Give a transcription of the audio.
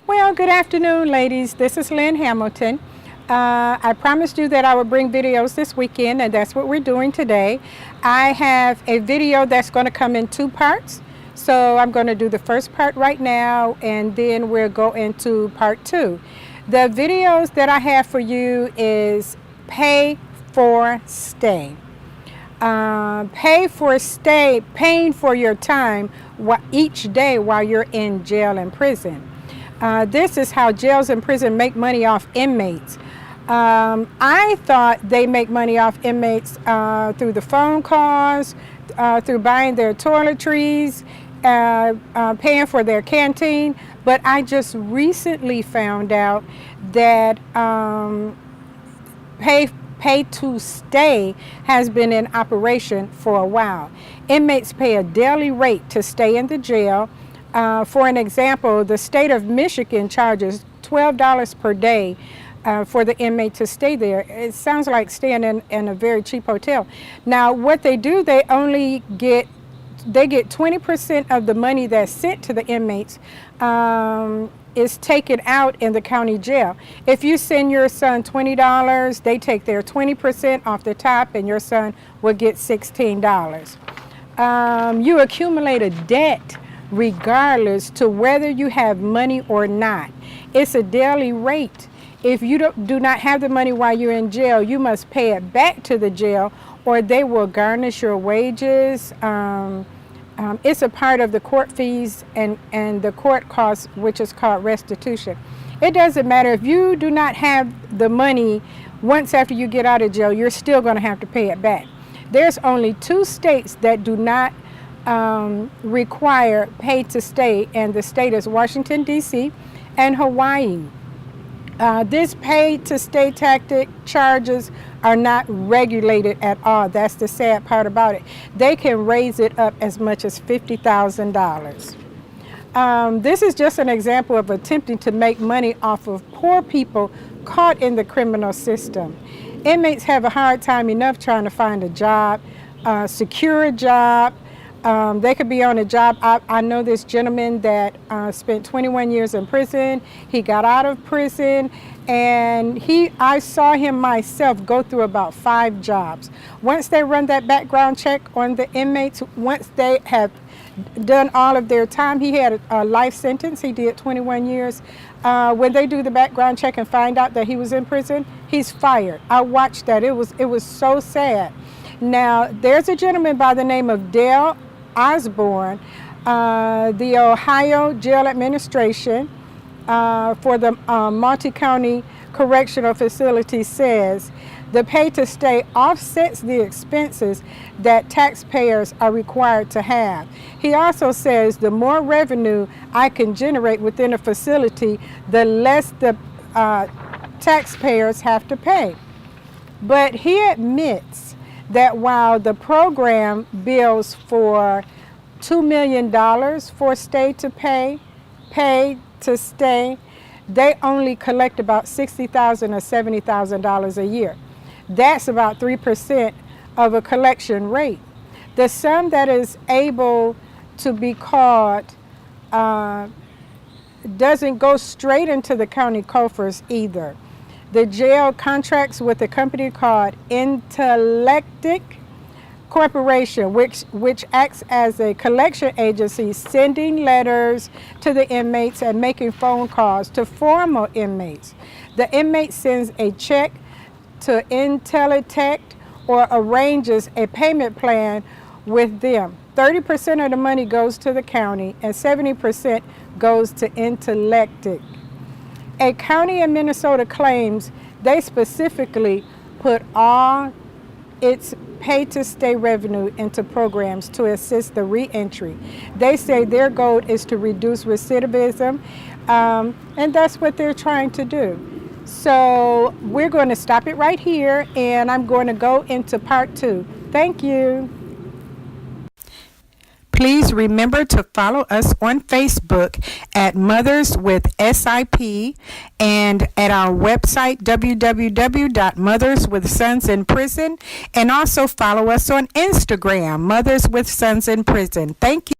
Well, good afternoon, ladies. This is Lynn Hamilton. I promised you that I would bring videos this weekend, and that's what we're doing today. I have a video that's going to come in 2 parts. So I'm going to do the first part right now, and then we'll go into part 2. The videos that I have for you is pay for stay. Pay for stay, paying for your time each day while you're in jail and prison. This is how jails and prison make money off inmates. I thought they make money off inmates through the phone calls, through buying their toiletries, paying for their canteen, but I just recently found out that pay to stay has been in operation for a while. Inmates pay a daily rate to stay in the jail. For an example, the state of Michigan charges $12 per day for the inmate to stay there. It sounds like staying in a very cheap hotel. Now, what they do, they get 20% of the money that's sent to the inmates is taken out in the county jail. If you send your son $20, they take their 20% off the top, and your son will get $16. You accumulate a debt regardless to whether you have money or not. It's a daily rate. If you do not have the money while you're in jail, you must pay it back to the jail, or they will garnish your wages. It's a part of the court fees and the court costs, which is called restitution. It doesn't matter if you do not have the money once after you get out of jail, you're still going to have to pay it back. There's only 2 states that do not require pay to stay, and the state is Washington, D.C. and Hawaii. This pay to stay tactic charges are not regulated at all. That's the sad part about it. They can raise it up as much as $50,000. This is just an example of attempting to make money off of poor people caught in the criminal system. Inmates have a hard time enough trying to find a job, secure a job. They could be on a job. I know this gentleman that spent 21 years in prison. He got out of prison, and I saw him myself go through about 5 jobs. Once they run that background check on the inmates, once they have done all of their time, he had a life sentence. He did 21 years. When they do the background check and find out that he was in prison, he's fired. I watched that. It was so sad. Now, there's a gentleman by the name of Dale Osborne. The Ohio Jail Administration for the multi-county correctional facility says the pay to stay offsets the expenses that taxpayers are required to have. He also says the more revenue I can generate within a facility, the less the taxpayers have to pay. But he admits that while the program bills for $2 million for stay to pay to stay, they only collect about $60,000 or $70,000 a year. That's about 3% of a collection rate. The sum that is able to be called doesn't go straight into the county coffers either. The jail contracts with a company called Intellectic Corporation, which acts as a collection agency, sending letters to the inmates and making phone calls to former inmates. The inmate sends a check to Intellectic or arranges a payment plan with them. 30% of the money goes to the county and 70% goes to Intellectic. A county in Minnesota claims they specifically put all its pay-to-stay revenue into programs to assist the re-entry. They say their goal is to reduce recidivism, and that's what they're trying to do. So we're going to stop it right here, and I'm going to go into part 2. Thank you. Please remember to follow us on Facebook at Mothers with SIP and at our website www.Mothers with Sons in Prison, and also follow us on Instagram, Mothers with Sons in Prison. Thank you.